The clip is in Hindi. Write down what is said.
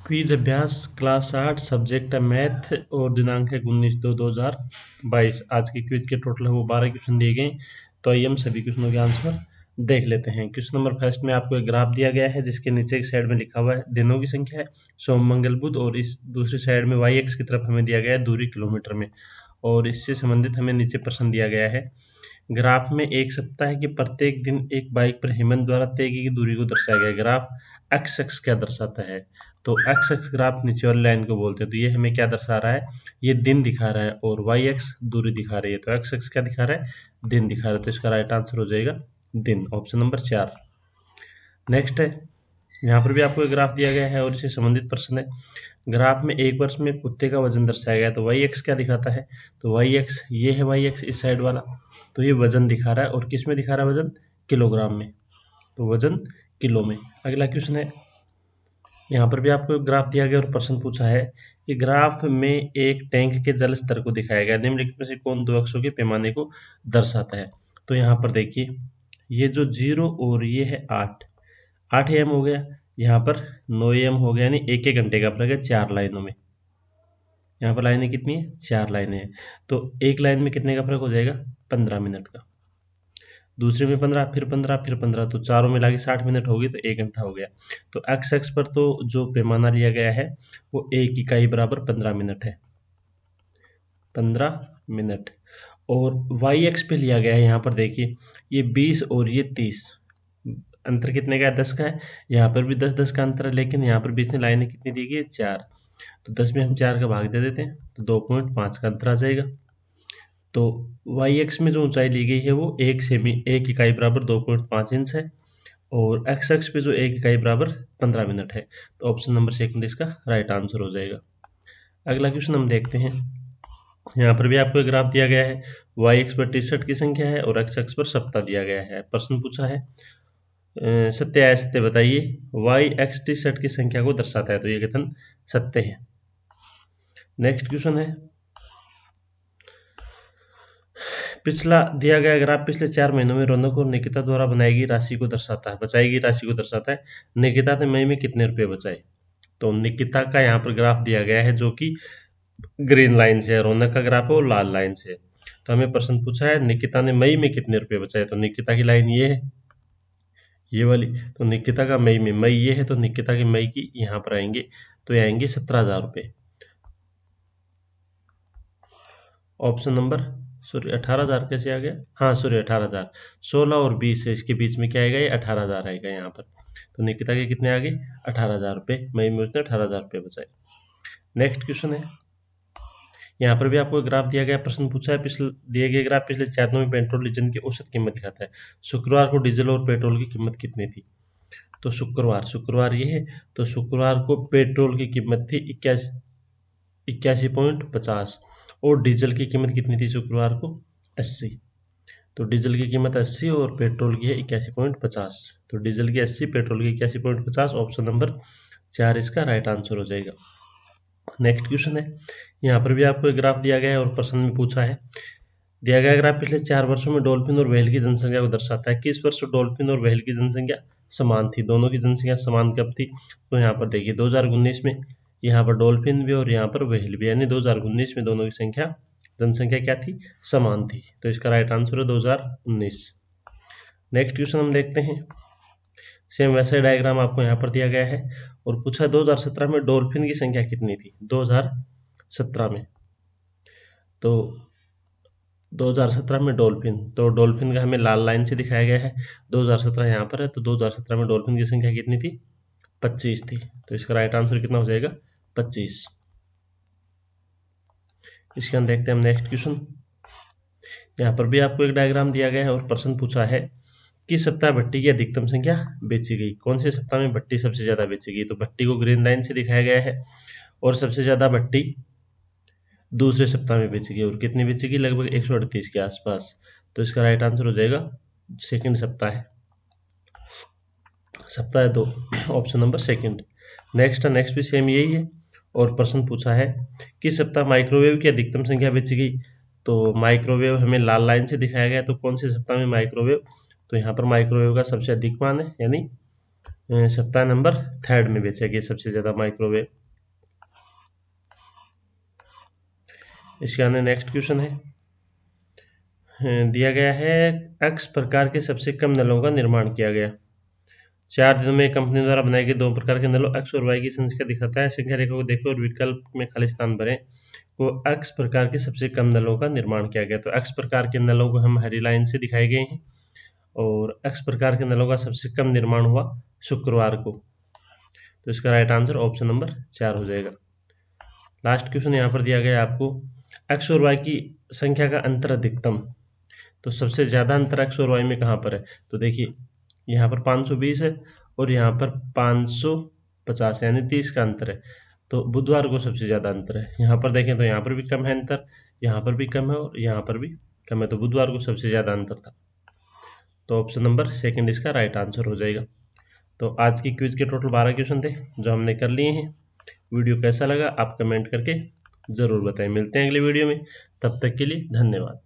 क्विज अभ्यास क्लास 8 सब्जेक्ट है मैथ और दिनांक है 19/2/2022। आज की क्विज के टोटल है वो 12 क्वेश्चन दिए गए। तो आइए हम सभी क्वेश्चनों के आंसर देख लेते हैं। क्वेश्चन नंबर फर्स्ट में आपको एक ग्राफ दिया गया है जिसके नीचे एक साइड में लिखा हुआ है दिनों की संख्या है सोम मंगल बुध, और इस दूसरी साइड में वाई एक्स की तरफ हमें दिया गया है दूरी किलोमीटर में, और इससे संबंधित हमें नीचे प्रश्न दिया गया है। ग्राफ में एक सप्ताह है कि प्रत्येक दिन एक बाइक पर हेमंत द्वारा तय की दूरी को दर्शाया गया। ग्राफ एक्स एक्स क्या दर्शाता है? तो एक्स एक्स ग्राफ नीचे वाली लाइन को बोलते हैं। तो ये हमें क्या दर्शा रहा है? ये दिन दिखा रहा है, और वाई एक्स दूरी दिखा रही है। तो एक्स एक्स क्या दिखा रहा है? दिन दिखा रहा है। तो इसका राइट आंसर हो जाएगा दिन, ऑप्शन नंबर 4। नेक्स्ट है, यहाँ पर भी आपको एक ग्राफ दिया गया है और इससे संबंधित प्रश्न है। ग्राफ में एक वर्ष में कुत्ते का वजन दर्शाया गया है। तो वाई एक्स क्या दिखाता है? तो वाई एक्स ये है, वाई एक्स इस साइड वाला। तो ये वजन दिखा रहा है, और किस में दिखा रहा है वजन? किलोग्राम में। तो वजन किलो में। अगला क्वेश्चन है, यहाँ पर भी आपको एक ग्राफ दिया गया और प्रश्न पूछा है कि ग्राफ में एक टैंक के जल स्तर को दिखाया गया। निम्नलिखित में से कौन दो अक्षों के पैमाने को दर्शाता है? तो यहाँ पर देखिए, ये जो 0 और ये है 8 एम हो गया, यहाँ पर 9 एम हो गया, यानी एक एक घंटे का फर्क है 4 लाइनों में। यहाँ पर लाइनें कितनी है? 4 लाइनें हैं। तो एक लाइन में कितने का फर्क हो जाएगा? 15 मिनट का। दूसरे में 15, फिर 15, फिर 15, तो चारों मिला के 60 मिनट होगी, तो 1 घंटा हो गया। तो एक्स एक्स पर तो जो पैमाना लिया गया है वो एक इकाई बराबर 15 मिनट है, 15 मिनट। और वाई एक्स पे लिया गया है, यहाँ पर देखिए ये 20 और ये 30, अंतर कितने का है? 10 का है। यहाँ पर भी 10-10 का अंतर है, लेकिन यहाँ पर बीच में लाइनें कितनी दी गई है? 4। तो 10 में हम 4 का भाग दे देते हैं, तो 2.5 का अंतर आ जाएगा। तो वाई एक्स में जो ऊंचाई ली गई है वो 1 इकाई बराबर 2.5 इंच है, और एक्स एक्स पे जो 1 इकाई बराबर 15 मिनट है। तो ऑप्शन नंबर सेकंड इसका राइट आंसर हो जाएगा। अगला क्वेश्चन हम देखते हैं। यहाँ पर भी आपको एक ग्राफ दिया गया है। वाई एक्स पर टी शर्ट की संख्या है और एक्स एक्स पर सप्ताह दिया गया है। प्रश्न पूछा है सत्य या असत्य बताइए। वाई एक्स टी शर्ट की संख्या को दर्शाता है। तो ये कथन सत्य है। नेक्स्ट क्वेश्चन है, पिछला दिया गया ग्राफ पिछले 4 महीनों में रौनक और निकिता द्वारा बनाई गई राशि को दर्शाता है, बचाई गई राशि को दर्शाता है। निकिता ने मई में कितने रुपए बचाए? तो निकिता का यहाँ पर ग्राफ दिया गया है जो कि ग्रीन लाइन से है, रौनक का ग्राफ है वो लाल लाइन से है। तो हमें प्रश्न पूछा है निकिता ने मई में कितने रुपए बचाए। तो निकिता की लाइन ये है, ये वाली। तो निकिता का मई में, मई ये है, तो निकिता की मई की यहाँ पर आएंगे, तो ये आएंगे 17,000 रुपये। ऑप्शन नंबर, सॉरी 18,000 कैसे आ गया? हाँ सॉरी 18,000, 16 और 20 है, इसके बीच में क्या आएगा? ये 18,000 आएगा यहाँ पर। तो निकिता के कितने आ गए? 18,000 रुपये। मई में उसने 18,000 रुपये बचाए। नेक्स्ट क्वेश्चन है, यहाँ पर भी आपको ग्राफ दिया गया, प्रश्न पूछा है पिछले दिए गए ग्राफ पिछले 4 दिनों में पेट्रोल डीजल की औसत कीमत दिखाता है। शुक्रवार को डीजल और पेट्रोल की कीमत कितनी थी? तो शुक्रवार ये है, तो शुक्रवार को पेट्रोल की कीमत थी 81.50, और डीजल की कीमत कितनी थी शुक्रवार को? 80। तो डीजल की कीमत 80 और पेट्रोल की है 81.50। तो डीजल की 80, पेट्रोल की 81.50, ऑप्शन नंबर 4 इसका राइट आंसर हो जाएगा। नेक्स्ट क्वेश्चन है, यहाँ पर भी आपको एक ग्राफ दिया गया है और प्रश्न में पूछा है, दिया गया ग्राफ पिछले 4 वर्षों में डॉल्फिन और व्हेल की जनसंख्या को दर्शाता है। किस वर्ष डॉल्फिन और व्हेल की जनसंख्या समान थी? दोनों की जनसंख्या समान कब थी? तो यहाँ पर देखिए 2019 में यहाँ पर डॉल्फिन भी और यहाँ पर व्हेल भी, यानी 2019 में दोनों की जनसंख्या क्या थी? समान थी। तो इसका राइट आंसर है 2019। नेक्स्ट क्वेश्चन हम देखते हैं। सेम वैसा डायग्राम आपको यहाँ पर दिया गया है और पूछा 2017 में डॉल्फिन की संख्या कितनी थी? 2017 में, तो 2017 में डॉल्फिन, तो डॉल्फिन का हमें लाल लाइन से दिखाया गया है। 2017 यहाँ पर है, तो 2017 में डॉल्फिन की संख्या कितनी थी? 25 थी। तो इसका राइट आंसर कितना हो जाएगा? 25। इसके हम देखते हैं हम नेक्स्ट क्वेश्चन। यहाँ पर भी आपको एक डायग्राम दिया गया है और प्रश्न पूछा है किस सप्ताह भट्टी की अधिकतम संख्या बेची गई? कौन से सप्ताह में भट्टी सबसे ज्यादा बेची गई? तो भट्टी को ग्रीन लाइन से दिखाया गया है, और सबसे ज्यादा भट्टी दूसरे सप्ताह में बेची गई, और कितनी बेची गई? लगभग 138 के आसपास। तो इसका राइट आंसर हो जाएगा सेकंड सप्ताह है, सप्ताह 2, ऑप्शन नंबर सेकंड। नेक्स्ट भी सेम यही है, और प्रश्न पूछा है किस सप्ताह माइक्रोवेव की अधिकतम संख्या बेची गई? तो माइक्रोवेव हमें लाल लाइन से दिखाया गया, तो कौन से सप्ताह में माइक्रोवेव? तो यहाँ पर माइक्रोवेव का सबसे अधिक मान है, यानी सप्ताह नंबर 3 में बेचा गया सबसे ज्यादा माइक्रोवेव। इसके आने नेक्स्ट क्वेश्चन है, दिया गया है एक्स प्रकार के सबसे कम नलों का निर्माण किया गया। 4 दिनों में कंपनी द्वारा बनाए गए 2 प्रकार के नलों एक्स और वाई की संख्या दिखाता है। संख्या रेखा को देखो और विकल्प में खाली स्थान भरें। वो एक्स प्रकार के सबसे कम नलों का निर्माण किया गया। तो एक्स प्रकार के नलों को हम हरी लाइन से दिखाए गए हैं और एक्स प्रकार के नलों का सबसे कम निर्माण हुआ शुक्रवार को। तो इसका राइट आंसर ऑप्शन नंबर 4 हो जाएगा। लास्ट क्वेश्चन यहाँ पर दिया गया आपको, एक्स और वाई की संख्या का अंतर अधिकतम। तो सबसे ज़्यादा अंतर एक्स और वाई में कहाँ पर है? तो देखिए यहाँ पर 520 है और यहाँ पर 550 यानी 30 का अंतर है। तो बुधवार को सबसे ज़्यादा अंतर है। यहाँ पर देखें तो यहाँ पर भी कम है अंतर, यहाँ पर भी कम है और यहाँ पर भी कम है। तो बुधवार को सबसे ज़्यादा अंतर था। तो ऑप्शन नंबर सेकंड इसका राइट आंसर हो जाएगा। तो आज की क्विज के टोटल 12 क्वेश्चन थे जो हमने कर लिए हैं। वीडियो कैसा लगा आप कमेंट करके ज़रूर बताएं। मिलते हैं अगले वीडियो में, तब तक के लिए धन्यवाद।